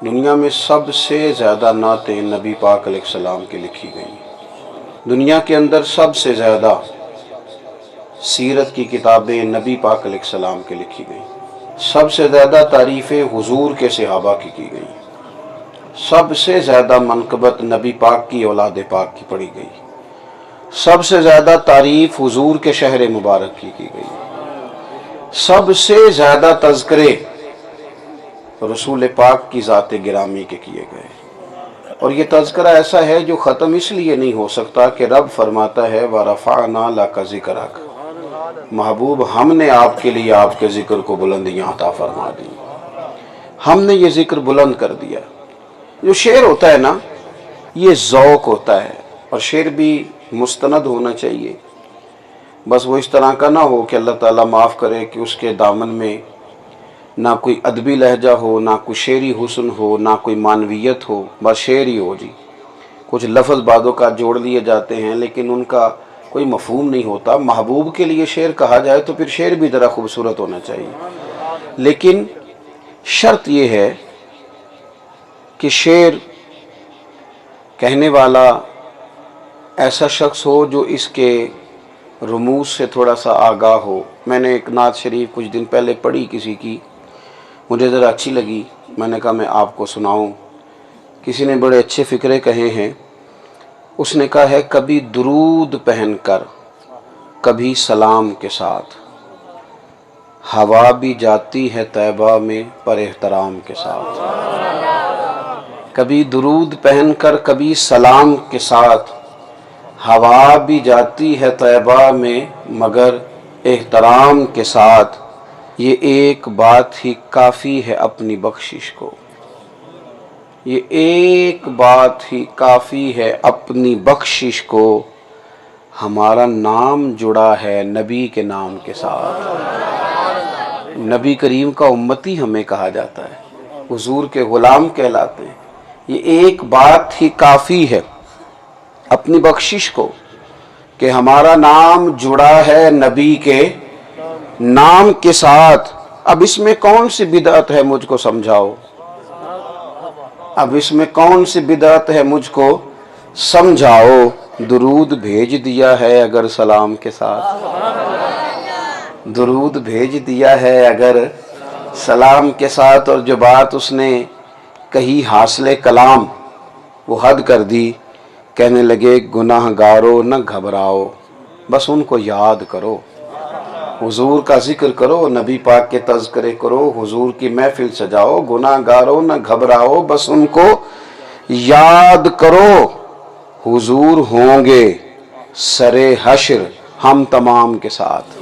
دنیا میں سب سے زیادہ نعتیں نبی پاک علیہ السلام کی لکھی گئیں۔ دنیا کے اندر سب سے زیادہ سیرت کی کتابیں نبی پاک علیہ السلام کی لکھی گئیں۔ سب سے زیادہ تعریفیں حضور کے صحابہ کی گئیں۔ سب سے زیادہ منقبت نبی پاک کی اولاد پاک کی پڑھی گئی۔ سب سے زیادہ تعریف حضور کے شہر مبارک کی گئی۔ سب سے زیادہ تذکرے رسول پاک کی ذات گرامی کے کیے گئے، اور یہ تذکرہ ایسا ہے جو ختم اس لیے نہیں ہو سکتا کہ رب فرماتا ہے وَرَفَعْنَا لَكَ ذِكْرَكَ، محبوب ہم نے آپ کے لیے آپ کے ذکر کو بلندیاں عطا فرما دی، ہم نے یہ ذکر بلند کر دیا۔ جو شعر ہوتا ہے نا، یہ ذوق ہوتا ہے، اور شعر بھی مستند ہونا چاہیے۔ بس وہ اس طرح کا نہ ہو کہ اللہ تعالیٰ معاف کرے کہ اس کے دامن میں نہ کوئی ادبی لہجہ ہو، نہ کوئی شعری حسن ہو، نہ کوئی معنویت ہو، بس شعر ہی ہو جی۔ کچھ لفظ بعدوں کا جوڑ لیے جاتے ہیں لیکن ان کا کوئی مفہوم نہیں ہوتا۔ محبوب کے لیے شعر کہا جائے تو پھر شعر بھی ذرا خوبصورت ہونا چاہیے، لیکن شرط یہ ہے کہ شعر کہنے والا ایسا شخص ہو جو اس کے رموز سے تھوڑا سا آگاہ ہو۔ میں نے ایک نعت شریف کچھ دن پہلے پڑھی کسی کی، مجھے ذرا اچھی لگی، میں نے کہا میں آپ کو سناؤں۔ کسی نے بڑے اچھے فکرے کہے ہیں۔ اس نے کہا ہے کبھی درود پہن کر کبھی سلام کے ساتھ، ہوا بھی جاتی ہے طیبہ میں پر احترام کے ساتھ۔ کبھی درود پہن کر کبھی سلام کے ساتھ، ہوا بھی جاتی ہے طیبہ میں مگر احترام کے ساتھ، یہ ایک بات ہی کافی ہے اپنی بخشش کو، یہ ایک بات ہی کافی ہے اپنی بخشش کو، ہمارا نام جڑا ہے نبی کے نام کے ساتھ۔ نبی کریم کا امتی ہمیں کہا جاتا ہے، حضور کے غلام کہلاتے ہیں۔ یہ ایک بات ہی کافی ہے اپنی بخشش کو کہ ہمارا نام جڑا ہے نبی کے نام کے ساتھ۔ اب اس میں کون سی بدعت ہے مجھ کو سمجھاؤ، اب اس میں کون سی بدعت ہے مجھ کو سمجھاؤ۔ درود بھیج دیا ہے اگر سلام کے ساتھ، درود بھیج دیا ہے اگر سلام کے ساتھ، اور جو بات اس نے کہی حاصل کلام وہ حد کر دی، کہنے لگے گناہ گارو نہ گھبراؤ، بس ان کو یاد کرو، حضور کا ذکر کرو، نبی پاک کے تذکرے کرو، حضور کی محفل سجاؤ، گناہ گارو نہ گھبراؤ، بس ان کو یاد کرو، حضور ہوں گے سرے حشر ہم تمام کے ساتھ۔